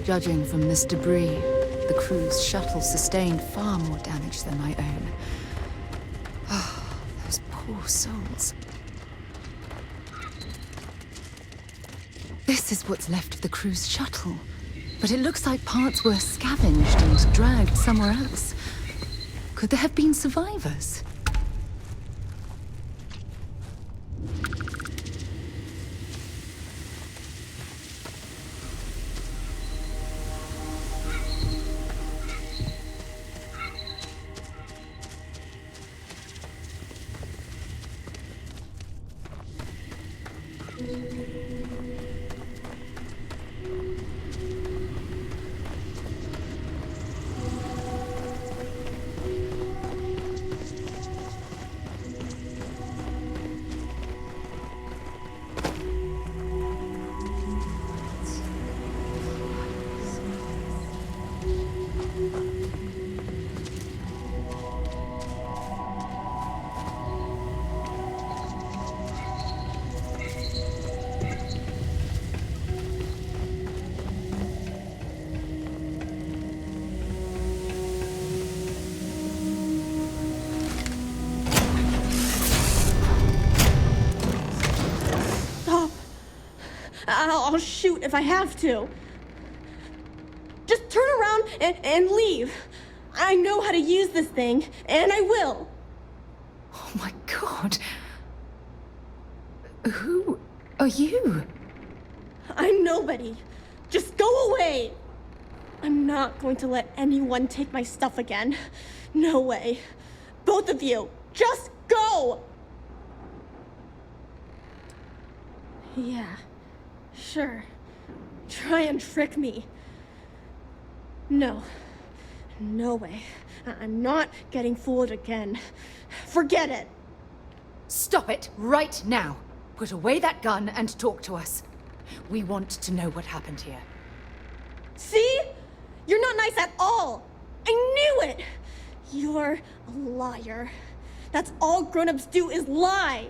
Judging from this debris, the crew's shuttle sustained far more damage than my own. Oh, those poor souls. This is what's left of the crew's shuttle. But it looks like parts were scavenged and dragged somewhere else. Could there have been survivors? I'll shoot if I have to. Just turn around and leave. I know how to use this thing, and I will. Oh my god. Who are you? I'm nobody. Just go away. I'm not going to let anyone take my stuff again. No way. Both of you, just go! Yeah, sure. Try and trick me. No. No way. I'm not getting fooled again. Forget it. Stop it right now. Put away that gun and talk to us. We want to know what happened here. See? You're not nice at all. I knew it. You're a liar. That's all grown-ups do is lie.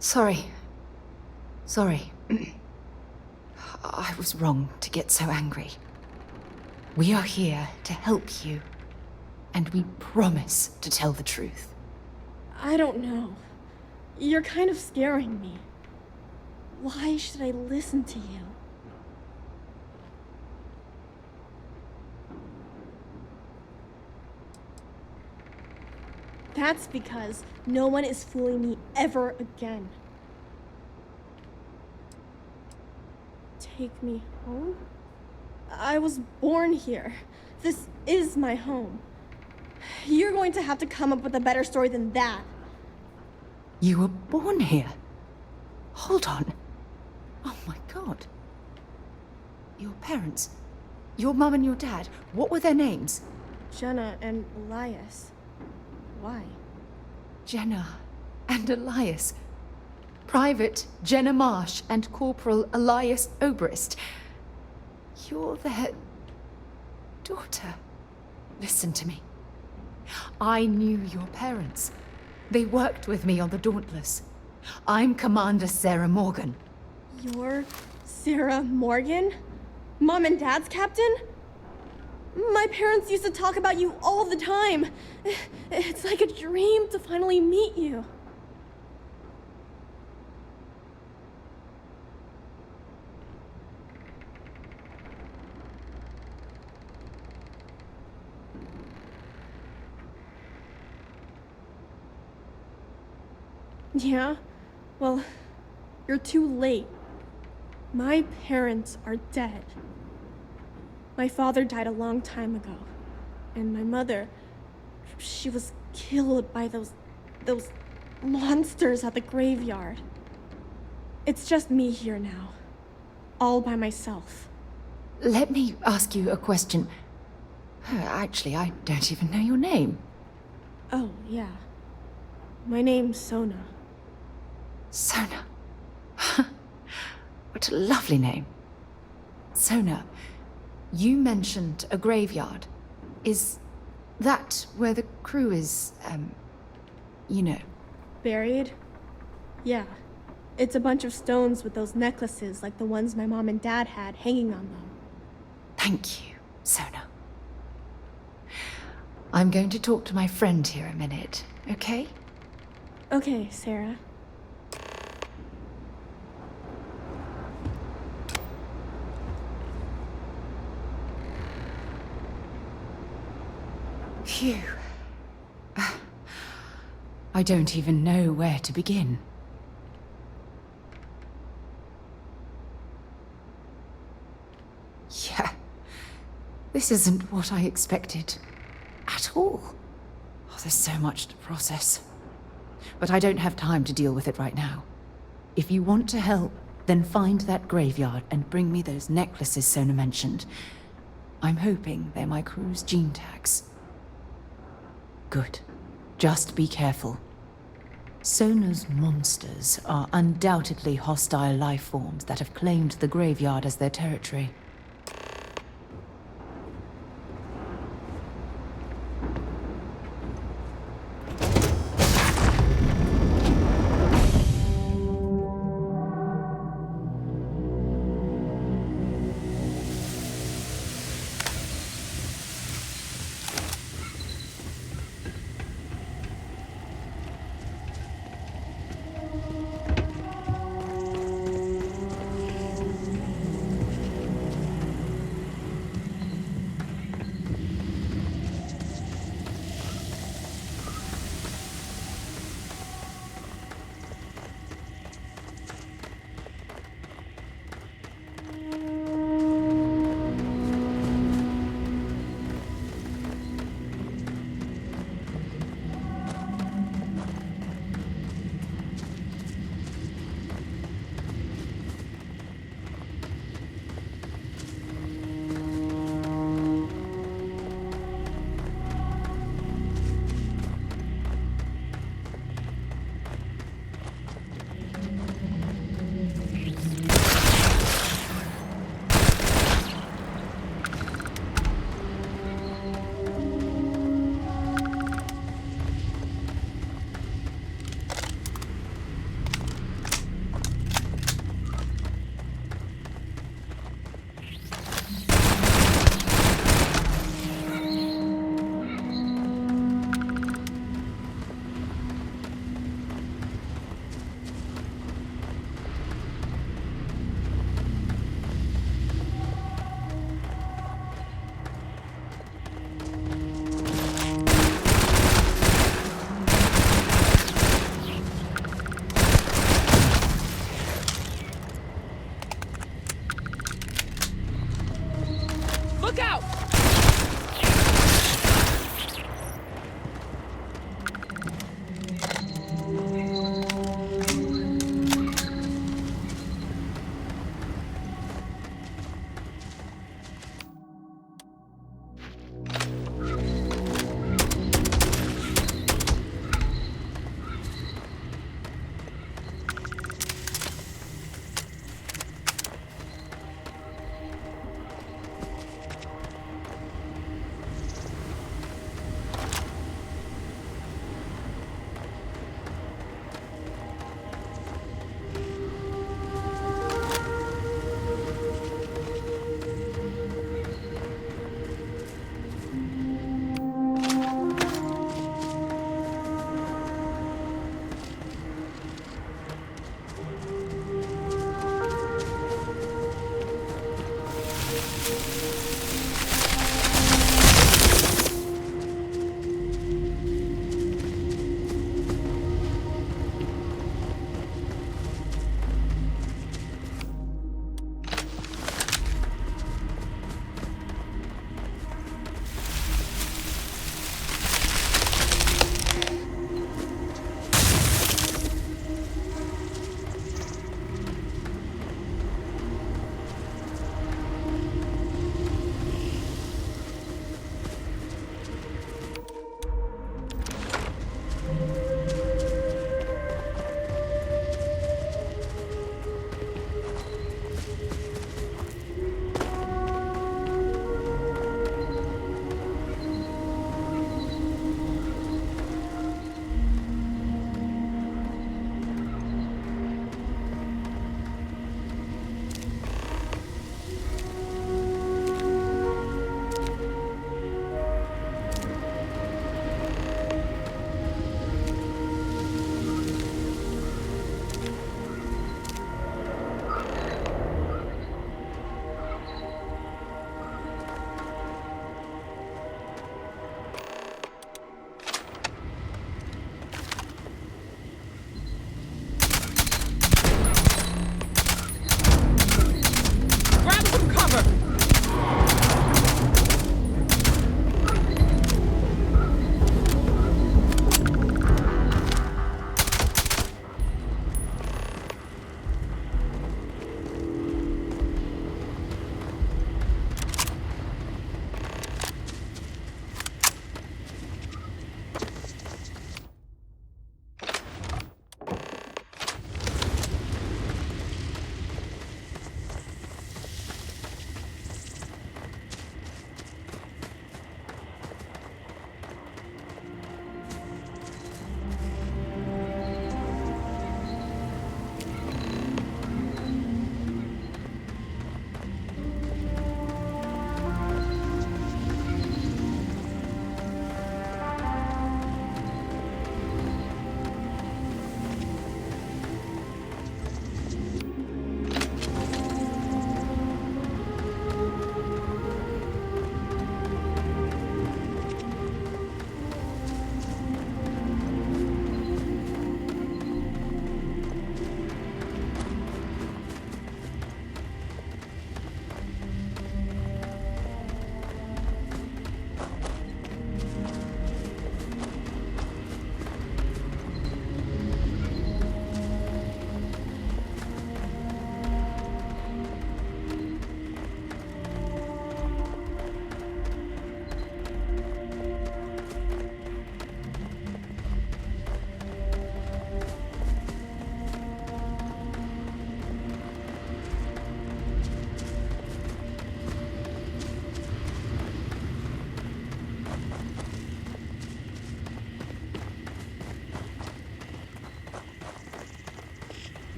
Sorry. I was wrong to get so angry. We are here to help you, and we promise to tell the truth. I don't know. You're kind of scaring me. Why should I listen to you? That's because no one is fooling me ever again. Take me home? I was born here. This is my home. You're going to have to come up with a better story than that. You were born here? Hold on. Oh my god. Your parents, your mum and your dad, what were their names? Jenna and Elias. Why? Jenna and Elias. Private Jenna Marsh and Corporal Elias Obrist. You're their daughter. Listen to me. I knew your parents. They worked with me on the Dauntless. I'm Commander Sarah Morgan. You're Sarah Morgan? Mom and Dad's captain? My parents used to talk about you all the time. It's like a dream to finally meet you. Yeah? Well, you're too late. My parents are dead. My father died a long time ago. And my mother, she was killed by those monsters at the graveyard. It's just me here now. All by myself. Let me ask you a question. Actually, I don't even know your name. Oh, yeah. My name's Sona. Sona. What a lovely name. Sona, you mentioned a graveyard. Is that where the crew is, you know? Buried? Yeah. It's a bunch of stones with those necklaces like the ones my mom and dad had hanging on them. Thank you, Sona. I'm going to talk to my friend here a minute, okay? Okay, Sarah. Phew. I don't even know where to begin. Yeah. This isn't what I expected. At all. Oh, there's so much to process. But I don't have time to deal with it right now. If you want to help, then find that graveyard and bring me those necklaces Sona mentioned. I'm hoping they're my crew's gene tags. Good. Just be careful. Sona's monsters are undoubtedly hostile life forms that have claimed the graveyard as their territory.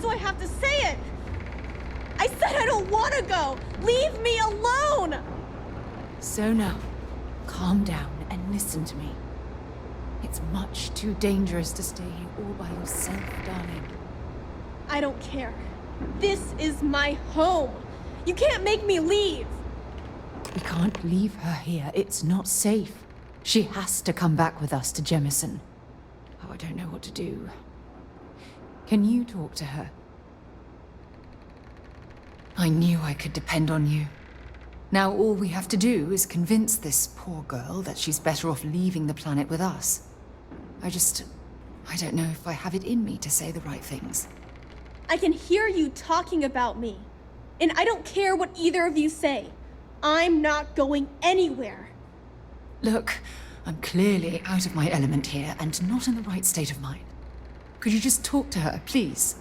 so I have to say it. I said I don't want to go. Leave me alone. Sona, calm down and listen to me. It's much too dangerous to stay here all by yourself, darling. I don't care. This is my home. You can't make me leave. We can't leave her here. It's not safe. She has to come back with us to Jemison. Oh, I don't know what to do. Can you talk to her? I knew I could depend on you. Now all we have to do is convince this poor girl that she's better off leaving the planet with us. I don't know if I have it in me to say the right things. I can hear you talking about me. And I don't care what either of you say. I'm not going anywhere. Look, I'm clearly out of my element here and not in the right state of mind. Could you just talk to her, please?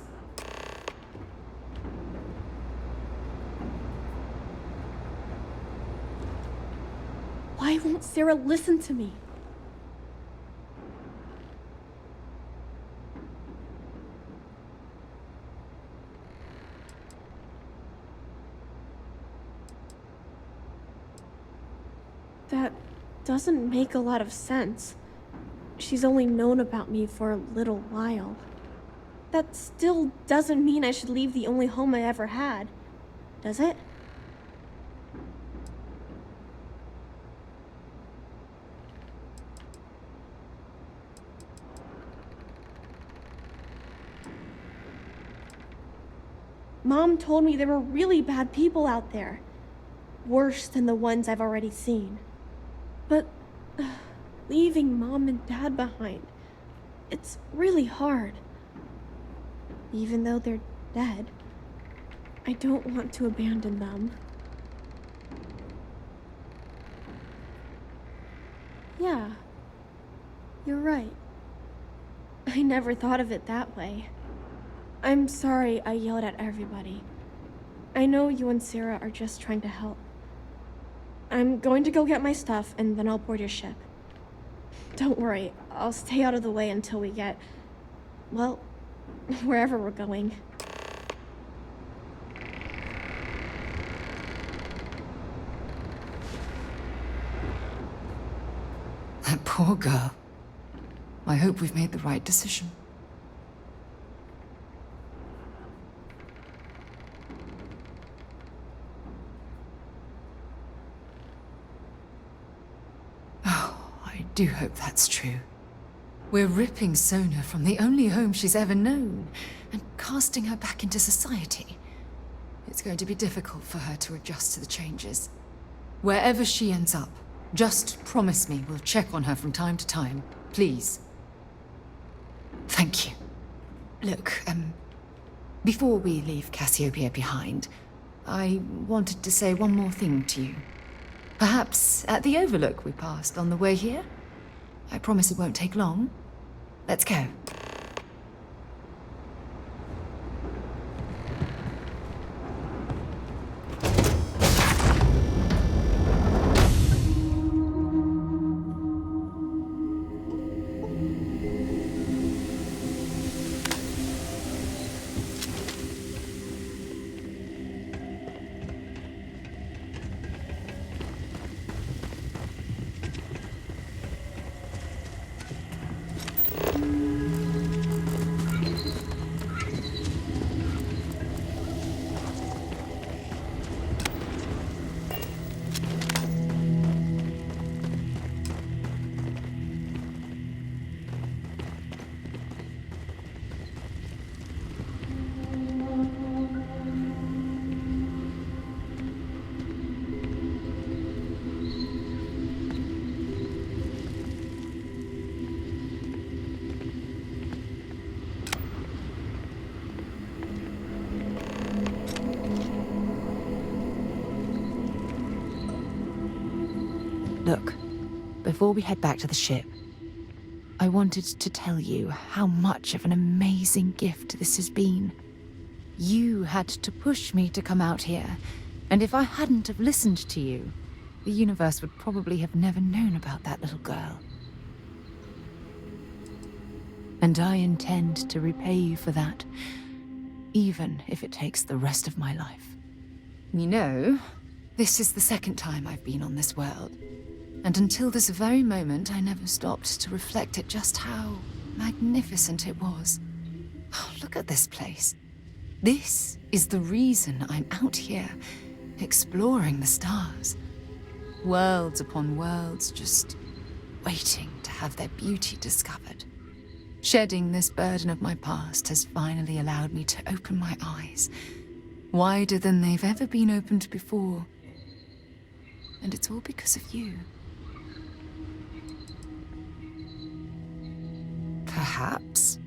Why won't Sarah listen to me? That doesn't make a lot of sense. She's only known about me for a little while. That still doesn't mean I should leave the only home I ever had, does it? Mom told me there were really bad people out there. Worse than the ones I've already seen. But leaving Mom and Dad behind, it's really hard. Even though they're dead, I don't want to abandon them. Yeah, you're right. I never thought of it that way. I'm sorry I yelled at everybody. I know you and Sarah are just trying to help. I'm going to go get my stuff and then I'll board your ship. Don't worry, I'll stay out of the way until we get, well, wherever we're going. That poor girl. I hope we've made the right decision. I do hope that's true. We're ripping Sona from the only home she's ever known and casting her back into society. It's going to be difficult for her to adjust to the changes. Wherever she ends up, just promise me we'll check on her from time to time, please. Thank you. Look, before we leave Cassiopeia behind, I wanted to say one more thing to you. Perhaps at the overlook we passed on the way here? I promise it won't take long. Let's go. Look, before we head back to the ship, I wanted to tell you how much of an amazing gift this has been. You had to push me to come out here, and if I hadn't have listened to you, the universe would probably have never known about that little girl. And I intend to repay you for that even if it takes the rest of my life. You know, this is the second time I've been on this world. And until this very moment, I never stopped to reflect at just how magnificent it was. Oh, look at this place. This is the reason I'm out here, exploring the stars. Worlds upon worlds, just waiting to have their beauty discovered. Shedding this burden of my past has finally allowed me to open my eyes, wider than they've ever been opened before. And it's all because of you. Perhaps.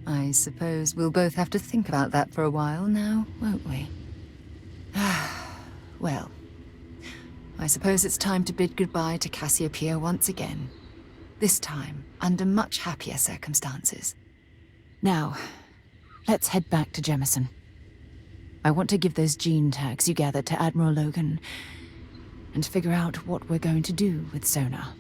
I suppose we'll both have to think about that for a while now, won't we? Well, I suppose it's time to bid goodbye to Cassiopeia once again. This time, under much happier circumstances. Now, let's head back to Jemison. I want to give those gene tags you gathered to Admiral Logan, and figure out what we're going to do with Sona.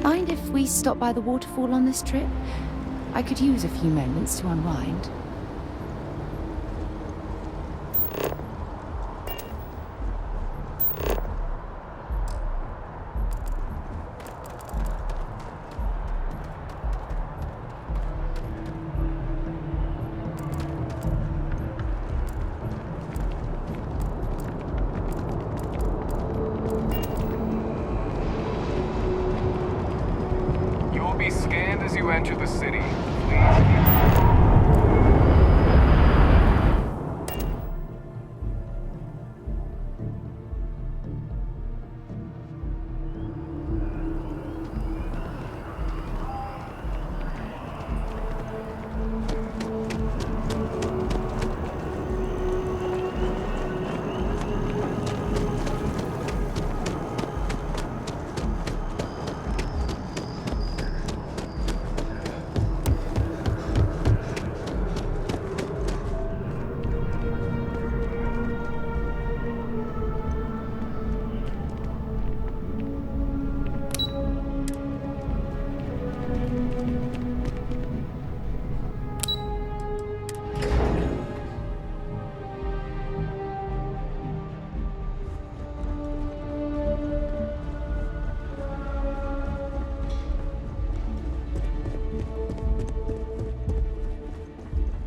Mind if we stop by the waterfall on this trip? I could use a few moments to unwind. Be scanned as you enter the city. Please keep...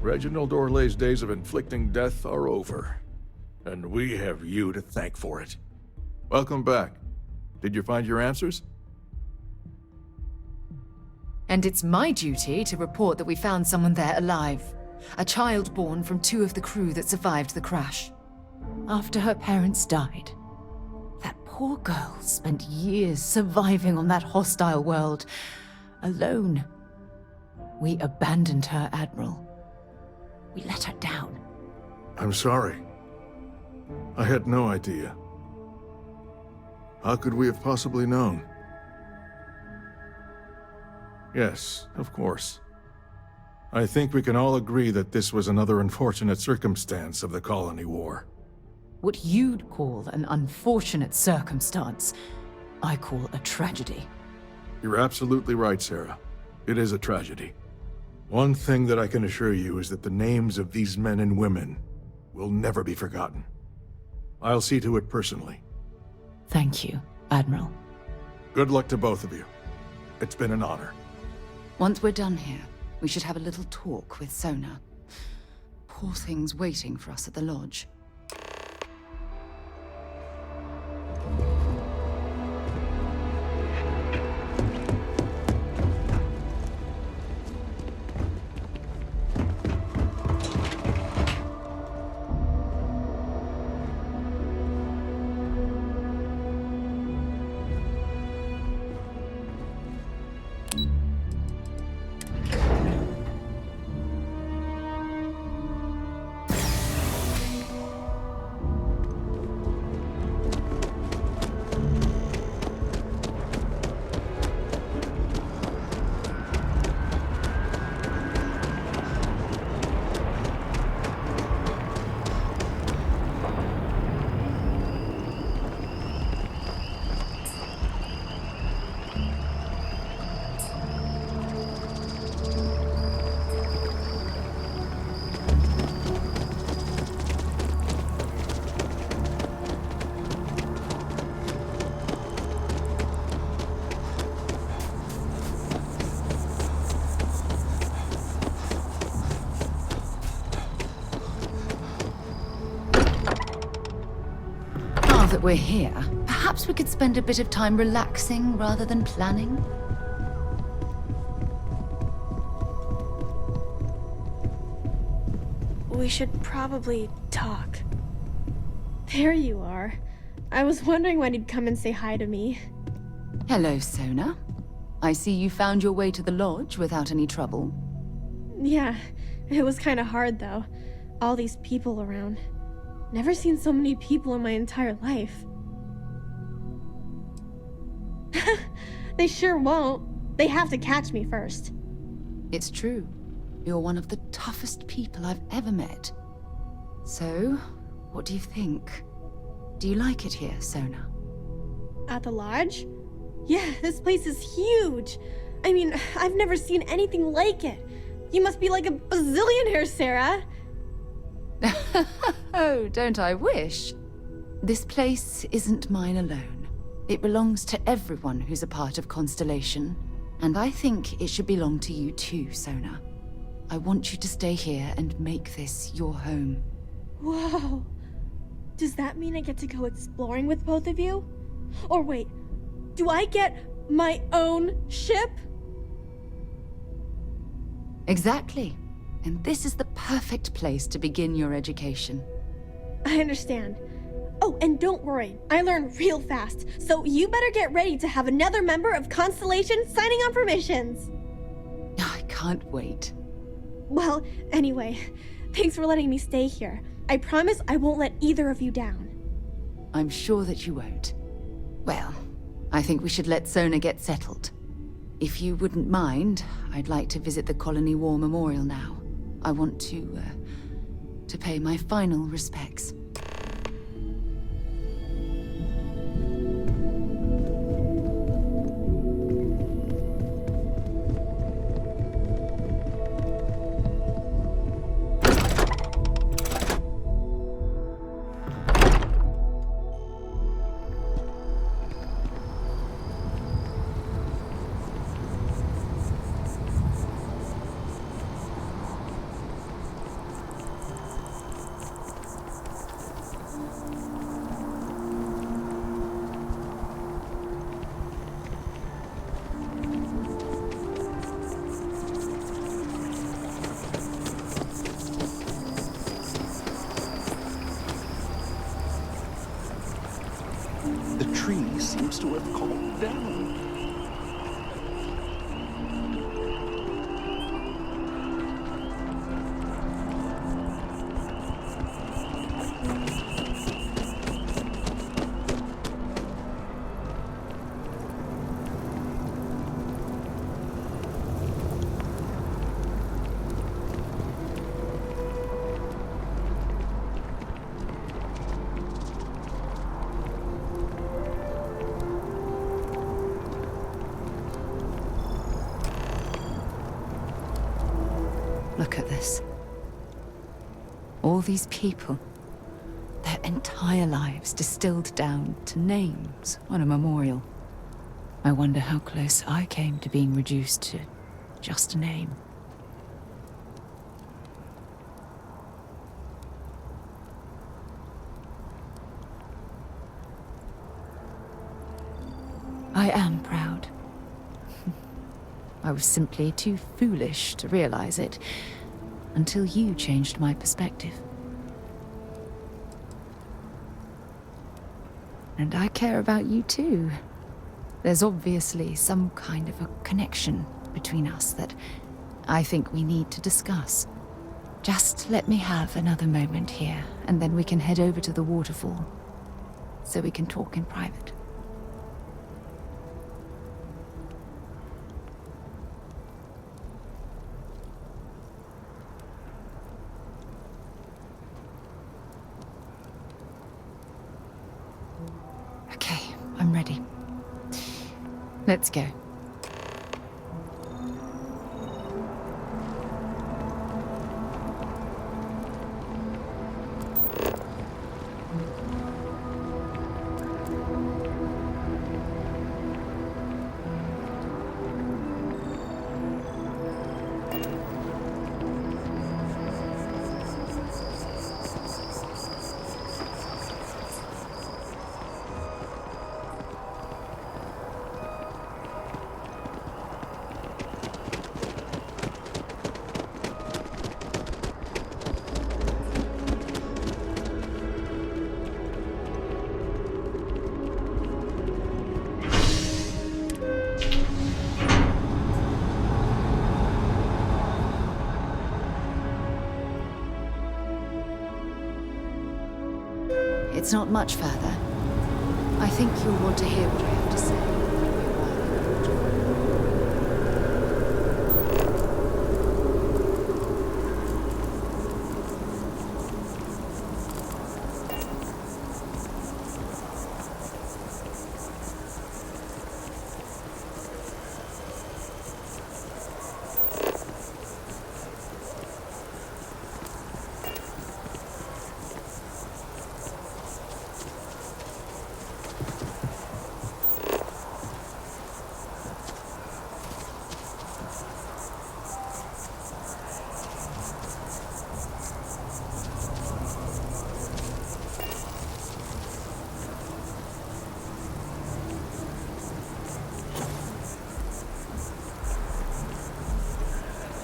Reginald Orlay's days of inflicting death are over, and we have you to thank for it. Welcome back. Did you find your answers? And it's my duty to report that we found someone there alive. A child born from 2 of the crew that survived the crash. After her parents died, that poor girl spent years surviving on that hostile world, alone. We abandoned her, Admiral. We let her down. I'm sorry. I had no idea. How could we have possibly known? Yes, of course. I think we can all agree that this was another unfortunate circumstance of the Colony War. What you'd call an unfortunate circumstance, I call a tragedy. You're absolutely right, Sarah. It is a tragedy. One thing that I can assure you is that the names of these men and women will never be forgotten. I'll see to it personally. Thank you, Admiral. Good luck to both of you. It's been an honor. Once we're done here, we should have a little talk with Sona. Poor thing's waiting for us at the lodge. that we're here, perhaps we could spend a bit of time relaxing rather than planning? We should probably talk. There you are. I was wondering when you'd come and say hi to me. Hello, Sona. I see you found your way to the lodge without any trouble. Yeah, it was kind of hard though. All these people around. Never seen so many people in my entire life. They sure won't. They have to catch me first. It's true. You're one of the toughest people I've ever met. So, what do you think? Do you like it here, Sona? At the lodge? Yeah, this place is huge. I mean, I've never seen anything like it. You must be like a bazillionaire, Sarah. Oh, don't I wish? This place isn't mine alone. It belongs to everyone who's a part of Constellation. And I think it should belong to you too, Sona. I want you to stay here and make this your home. Whoa. Does that mean I get to go exploring with both of you? Or wait, do I get my own ship? Exactly. And this is the perfect place to begin your education. I understand. Oh, and don't worry, I learn real fast, so you better get ready to have another member of Constellation signing on for missions. I can't wait. Well, anyway, thanks for letting me stay here. I promise I won't let either of you down. I'm sure that you won't. Well, I think we should let Sona get settled. If you wouldn't mind, I'd like to visit the Colony War Memorial now. I want to pay my final respects. The tree seems to have calmed down. Look at this. All these people. Their entire lives distilled down to names on a memorial. I wonder how close I came to being reduced to just a name. I am proud. I was simply too foolish to realize it until you changed my perspective. And I care about you too. There's obviously some kind of a connection between us that I think we need to discuss. Just let me have another moment here, and then we can head over to the waterfall, so we can talk in private. Okay, I'm ready. Let's go. It's not much further. I think you'll want to hear what I have to say.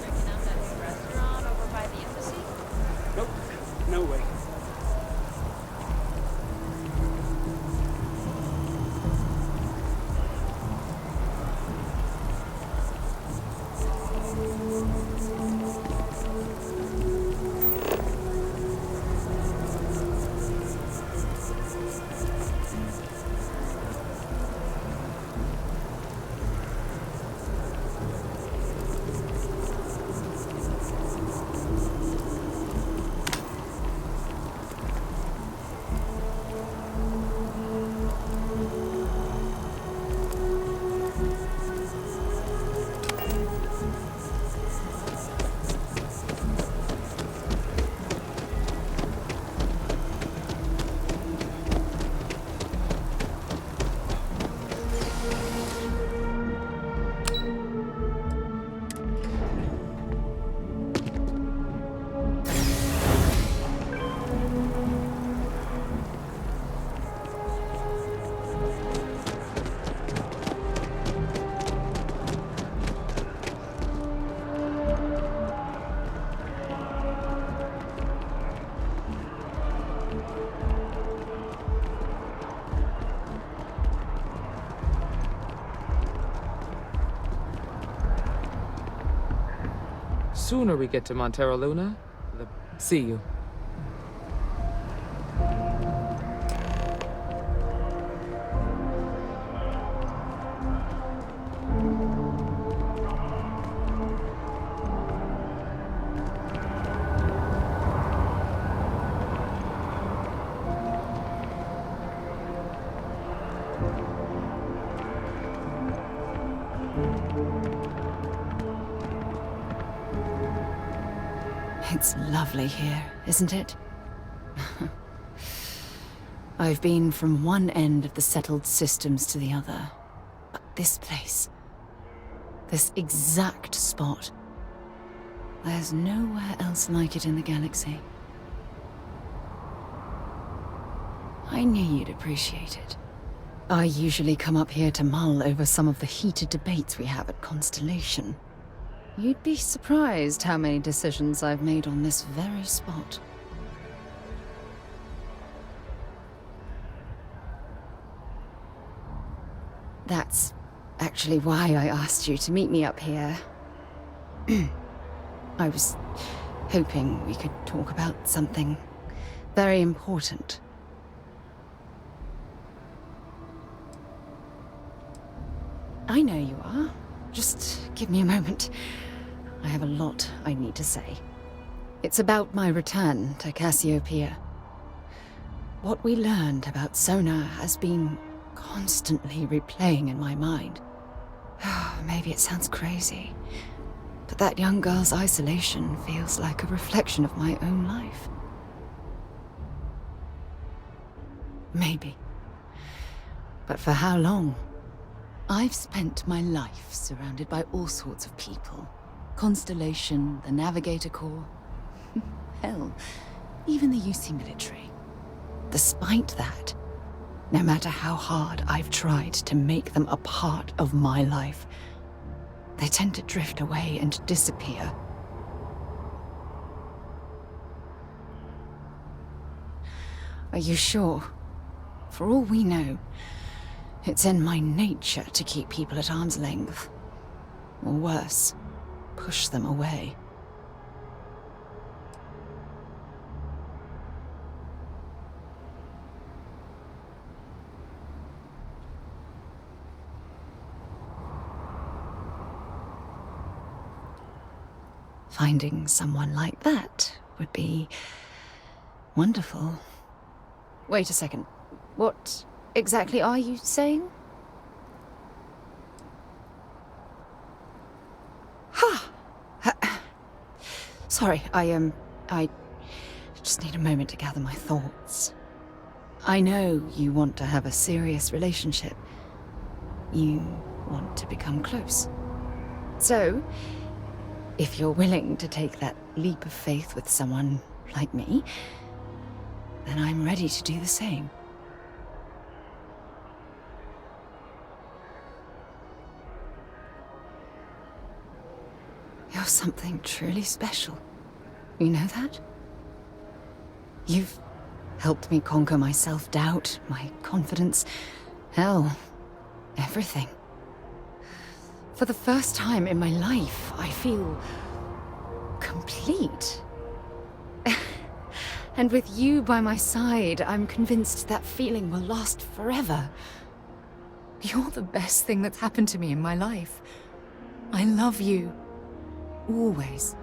Checking out that new restaurant over by the embassy? Nope, no way. Sooner we get to Montero Luna, the see you. It's lovely here, isn't it? I've been from one end of the settled systems to the other. But this place, this exact spot, there's nowhere else like it in the galaxy. I knew you'd appreciate it. I usually come up here to mull over some of the heated debates we have at Constellation. You'd be surprised how many decisions I've made on this very spot. That's actually why I asked you to meet me up here. I was hoping we could talk about something very important. I know you are. Just give me a moment. I have a lot I need to say. It's about my return to Cassiopeia. What we learned about Sona has been constantly replaying in my mind. Maybe it sounds crazy, but that young girl's isolation feels like a reflection of my own life. Maybe. But for how long? I've spent my life surrounded by all sorts of people. Constellation, the Navigator Corps. Hell, even the UC military. Despite that, no matter how hard I've tried to make them a part of my life, they tend to drift away and disappear. Are you sure? For all we know, it's in my nature to keep people at arm's length. Or worse, push them away. Finding someone like that would be wonderful. Wait a second. What exactly are you saying? Ha! Sorry, I just need a moment to gather my thoughts. I know you want to have a serious relationship. You want to become close. So, If you're willing to take that leap of faith with someone like me, then I'm ready to do the same. You're something truly special. You know that? You've helped me conquer my self-doubt, my confidence, hell, everything. For the first time in my life, I feel complete. And with you by my side, I'm convinced that feeling will last forever. You're the best thing that's happened to me in my life. I love you. Always.